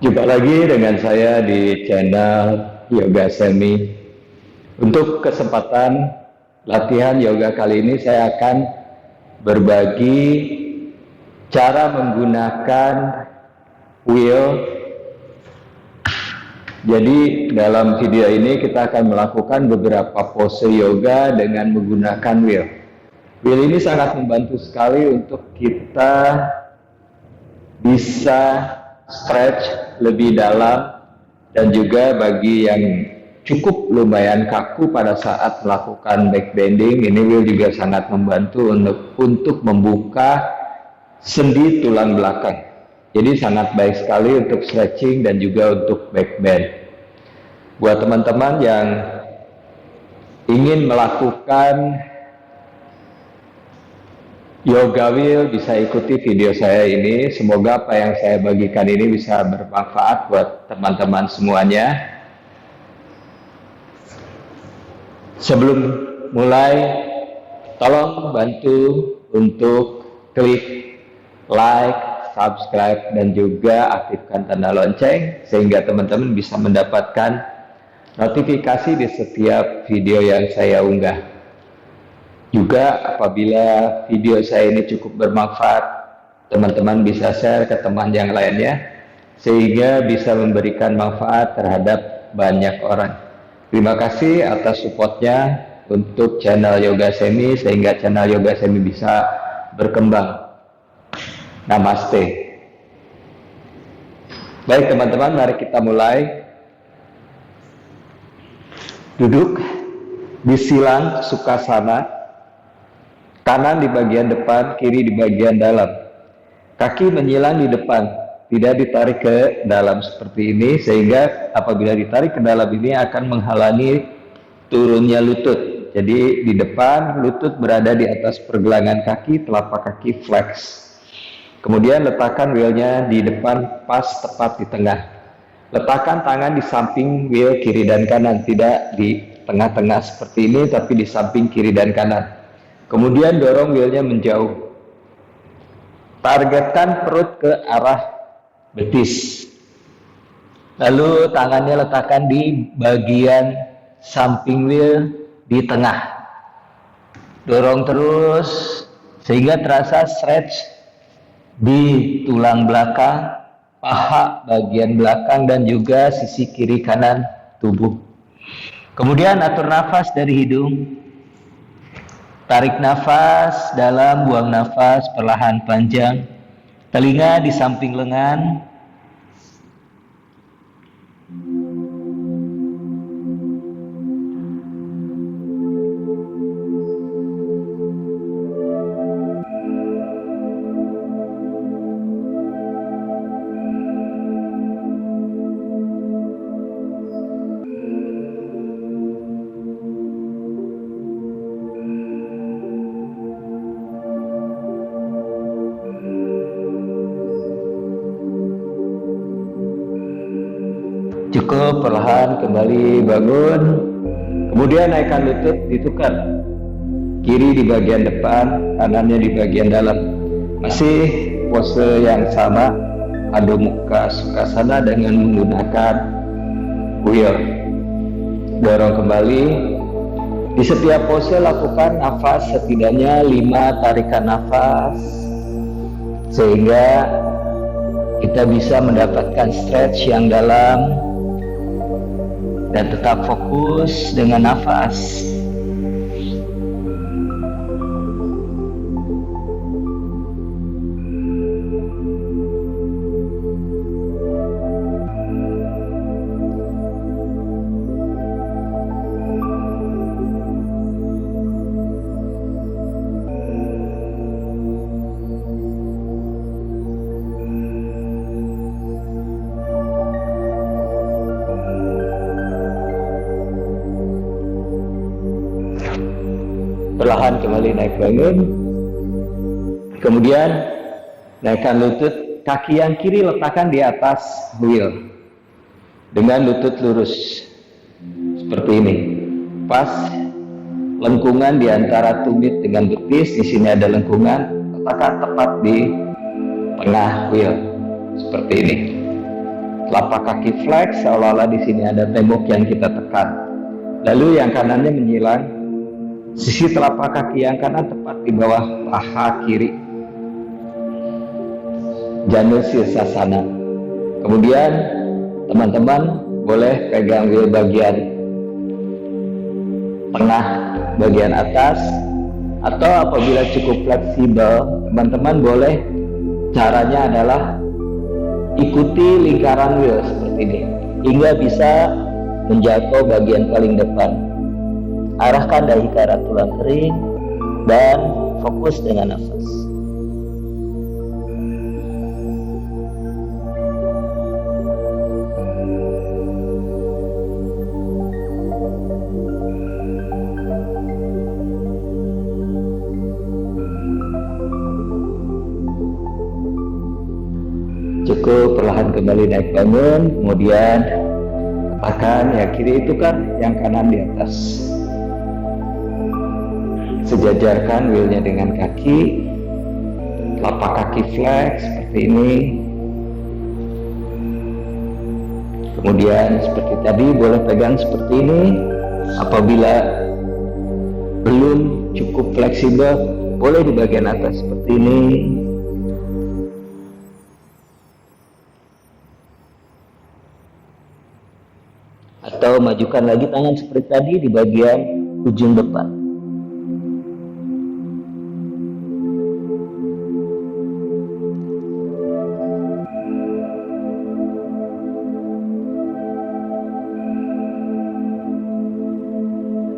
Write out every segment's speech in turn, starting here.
Jumpa lagi dengan saya di channel Yoga Semi. Untuk kesempatan latihan yoga kali ini saya akan berbagi cara menggunakan wheel. Jadi dalam video ini kita akan melakukan beberapa pose yoga dengan menggunakan wheel. Wheel ini sangat membantu sekali untuk kita bisa stretch lebih dalam, dan juga bagi yang cukup lumayan kaku pada saat melakukan back bending, ini wheel juga sangat membantu untuk membuka sendi tulang belakang. Jadi sangat baik sekali untuk stretching dan juga untuk back bend. Buat teman-teman yang ingin melakukan yoga wheel, bisa ikuti video saya ini. Semoga apa yang saya bagikan ini bisa bermanfaat buat teman-teman semuanya. Sebelum mulai, tolong bantu untuk klik like, subscribe, dan juga aktifkan tanda lonceng sehingga teman-teman bisa mendapatkan notifikasi di setiap video yang saya unggah. Juga apabila video saya ini cukup bermanfaat, teman-teman bisa share ke teman yang lainnya sehingga bisa memberikan manfaat terhadap banyak orang. Terima kasih atas supportnya untuk channel Yoga Semi sehingga channel Yoga Semi bisa berkembang. Namaste. Baik teman-teman, mari kita mulai. Duduk di silang Sukhasana, kanan di bagian depan, kiri di bagian dalam. Kaki menyilang di depan, tidak ditarik ke dalam seperti ini, sehingga apabila ditarik ke dalam ini akan menghalangi turunnya lutut. Jadi di depan, lutut berada di atas pergelangan kaki, telapak kaki flex. Kemudian letakkan wheelnya di depan, pas tepat di tengah. Letakkan tangan di samping wheel kiri dan kanan, tidak di tengah-tengah seperti ini, tapi di samping kiri dan kanan. Kemudian dorong wheelnya menjauh. Targetkan perut ke arah betis. Lalu tangannya letakkan di bagian samping wheel di tengah. Dorong terus sehingga terasa stretch di tulang belakang, paha bagian belakang, dan juga sisi kiri kanan tubuh. Kemudian atur nafas dari hidung. Tarik nafas dalam, buang nafas perlahan panjang. Telinga di samping lengan. Cukup, perlahan kembali bangun. Kemudian naikkan lutut, ditukar. Kiri di bagian depan, kanannya di bagian dalam. Masih pose yang sama, Adho Mukha Sukhasana dengan menggunakan wheel. Dorong kembali. Di setiap pose lakukan nafas setidaknya 5 tarikan nafas sehingga kita bisa mendapatkan stretch yang dalam dan tetap fokus dengan nafas. Perlahan kembali naik bangun. Kemudian naikkan lutut, kaki yang kiri letakkan di atas wheel dengan lutut lurus seperti ini. Pas lengkungan di antara tumit dengan betis, di sini ada lengkungan, letakkan tepat di tengah wheel seperti ini. telapak kaki flex, seolah-olah di sini ada tembok yang kita tekan. Lalu yang kanannya menyilang, sisi telapak kaki yang kanan tepat di bawah paha kiri, Janu Sirsasana. Kemudian teman-teman boleh pegang wheel bagian tengah bagian atas, atau apabila cukup fleksibel, teman-teman boleh, caranya adalah ikuti lingkaran wheel seperti ini hingga bisa menjangkau bagian paling depan. Arahkan dahi ke arah tulang kering dan fokus dengan nafas. Cukup perlahan kembali naik bangun, kemudian letakkan yang kiri itu kan yang kanan di atas. Sejajarkan wheelnya dengan kaki, telapak kaki flex seperti ini. Kemudian seperti tadi boleh pegang seperti ini. Apabila belum cukup fleksibel, boleh di bagian atas seperti ini. Atau majukan lagi tangan seperti tadi di bagian ujung depan.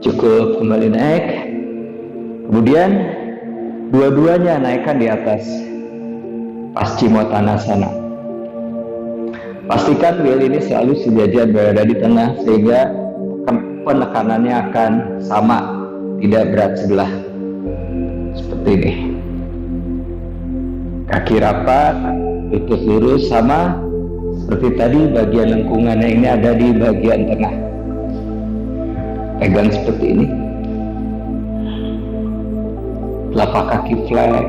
Cukup kembali naik. Kemudian dua-duanya naikkan di atas Paschimottanasana. Pastikan wheel ini selalu sejajar berada di tengah sehingga penekanannya akan sama, tidak berat sebelah. Seperti ini. Kaki rapat, lutut lurus, sama seperti tadi. Bagian lengkungannya ini ada di bagian tengah. Pegang seperti ini. Telapak kaki flex.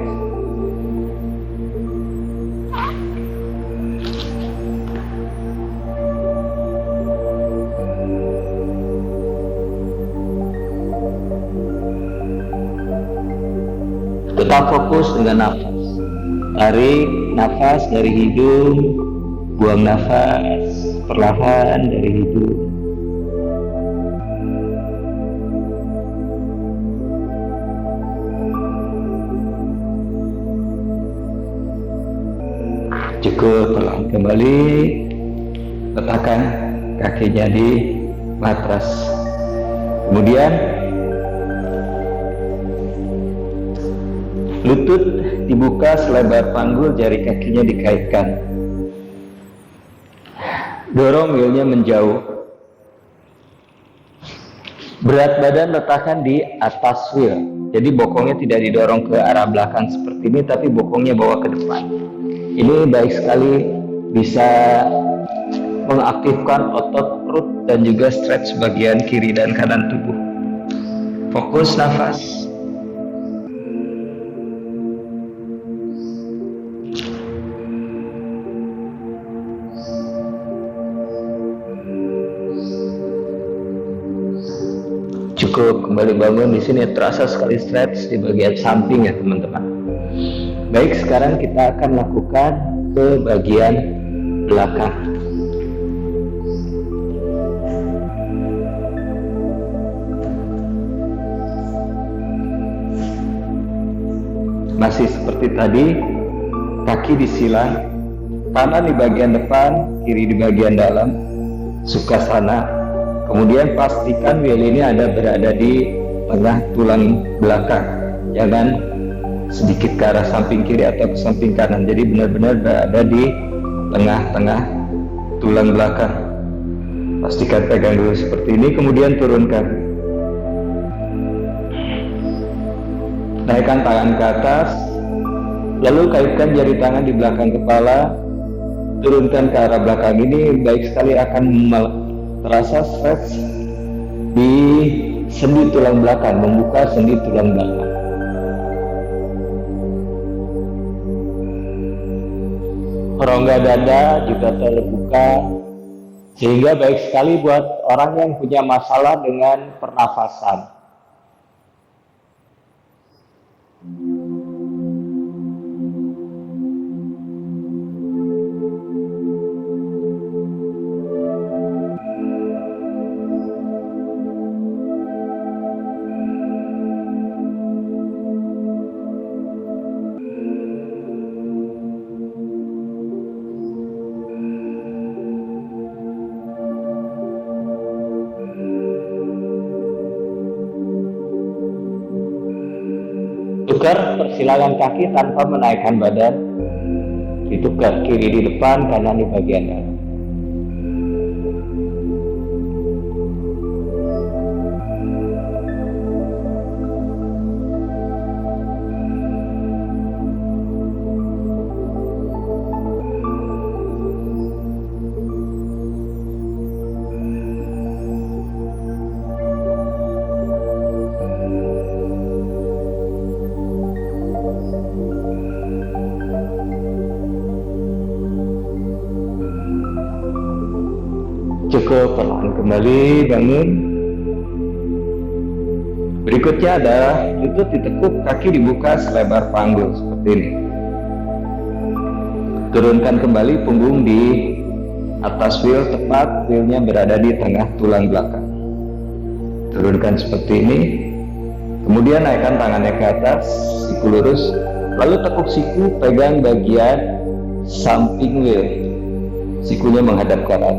Tetap fokus dengan nafas. Tarik nafas dari hidung, buang nafas perlahan dari hidung. Cukup perlahan kembali. Letakkan kakinya di matras. Kemudian lutut dibuka selebar panggul, jari kakinya dikaitkan. Dorong wheelnya menjauh. Berat badan letakkan di atas wheel. Jadi bokongnya tidak didorong ke arah belakang seperti ini, tapi bokongnya bawa ke depan. Ini baik sekali bisa mengaktifkan otot perut dan juga stretch bagian kiri dan kanan tubuh. Fokus nafas. Cukup kembali bangun. Di sini terasa sekali stretch di bagian samping ya teman-teman. Baik, sekarang kita akan lakukan ke bagian belakang. Masih seperti tadi, kaki disilang, kanan di bagian depan, kiri di bagian dalam, Sukhasana. Kemudian pastikan wheel ini berada di tengah tulang belakang, jangan sedikit ke arah samping kiri atau ke samping kanan. Jadi benar-benar berada di tengah-tengah tulang belakang. Pastikan pegang dulu seperti ini, kemudian turunkan. Naikkan tangan ke atas, lalu kaitkan jari tangan di belakang kepala, turunkan ke arah belakang. Ini baik sekali akan terasa stretch di sendi tulang belakang, membuka sendi tulang belakang. rongga dada juga terbuka, sehingga baik sekali buat orang yang punya masalah dengan pernafasan. Tukar persilangan kaki tanpa menaikkan badan. Ditukar kiri di depan, kanan di bagian dalam. Cukup, perlahan kembali, bangun. Berikutnya adalah lutut ditekuk, kaki dibuka selebar panggul seperti ini. Turunkan kembali punggung di atas wheel, tepat wheelnya berada di tengah tulang belakang. Turunkan seperti ini. Kemudian naikkan tangannya ke atas, siku lurus, lalu tekuk siku, pegang bagian samping wheel. Sikunya menghadap ke atas.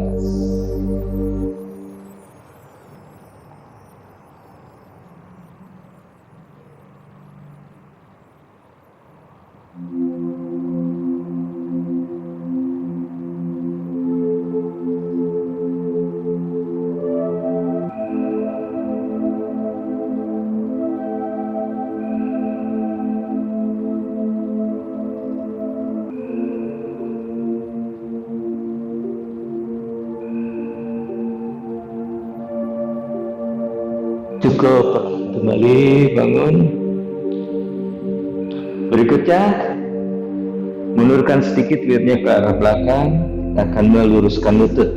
Cukup, kembali, bangun. Berikutnya, munurkan sedikit wheelnya ke arah belakang. Kita akan meluruskan lutut.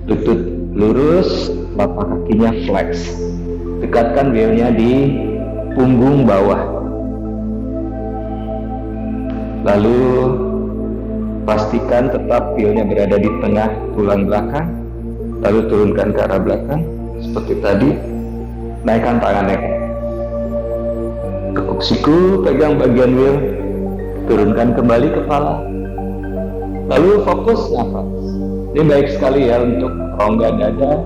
Lutut lurus, telapak kakinya flex. Dekatkan wheelnya di punggung bawah. Lalu pastikan tetap wheelnya berada di tengah tulang belakang. Lalu turunkan ke arah belakang seperti tadi. Naikkan tangannya, tekuk siku, pegang bagian wheel, turunkan kembali kepala, lalu fokus nafas. Ini baik sekali ya untuk rongga dada,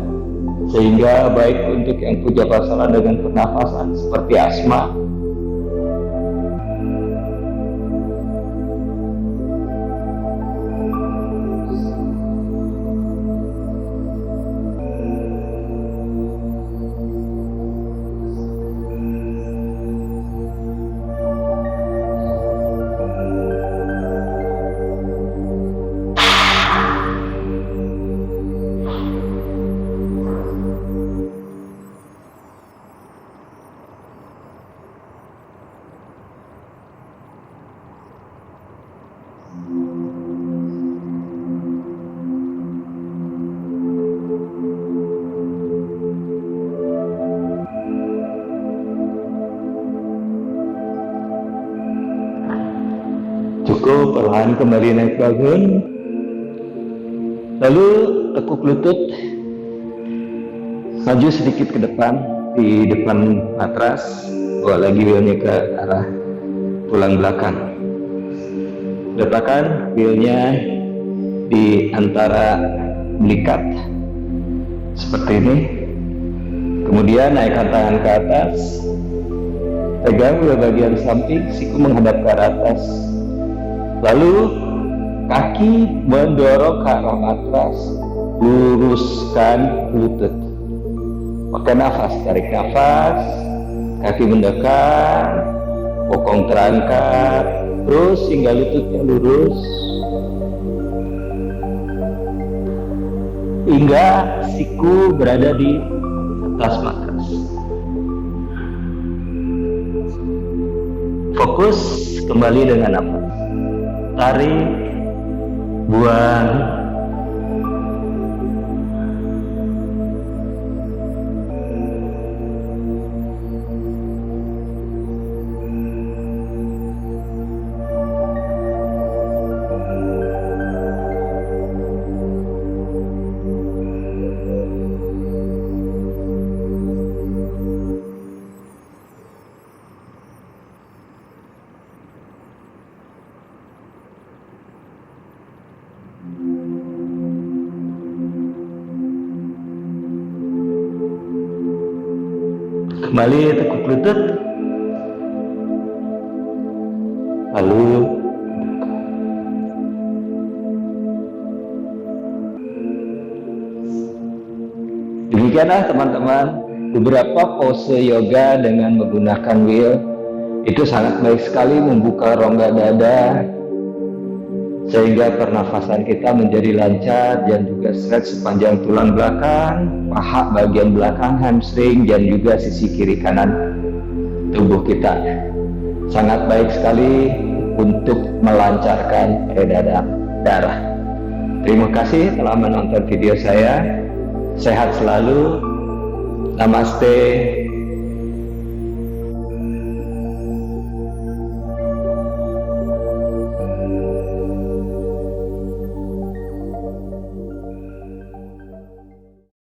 sehingga baik untuk yang punya masalah dengan pernafasan seperti asma. Cukup, perlahan kembali naik bangun. Lalu tekuk lutut, maju sedikit ke depan, di depan matras, bawa lagi wheelnya ke arah tulang belakang. Letakkan wheelnya di antara belikat seperti ini. Kemudian naikkan tangan ke atas, pegang wheel bagian samping, siku menghadap ke arah atas. Lalu kaki mendorong ke arah matras, luruskan lutut. Pakai nafas, tarik nafas, kaki mendekat, bokong terangkat, terus hingga lututnya lurus, hingga siku berada di atas matras. Fokus kembali dengan nafas. Tarik, buang. Kembali tekuk lutut, lalu demikianlah teman-teman, beberapa pose yoga dengan menggunakan wheel itu sangat baik sekali membuka rongga dada sehingga pernafasan kita menjadi lancar dan juga stretch sepanjang tulang belakang, paha bagian belakang, hamstring, dan juga sisi kiri kanan tubuh kita. Sangat baik sekali untuk melancarkan peredaran darah. Terima kasih telah menonton video saya. Sehat selalu. Namaste.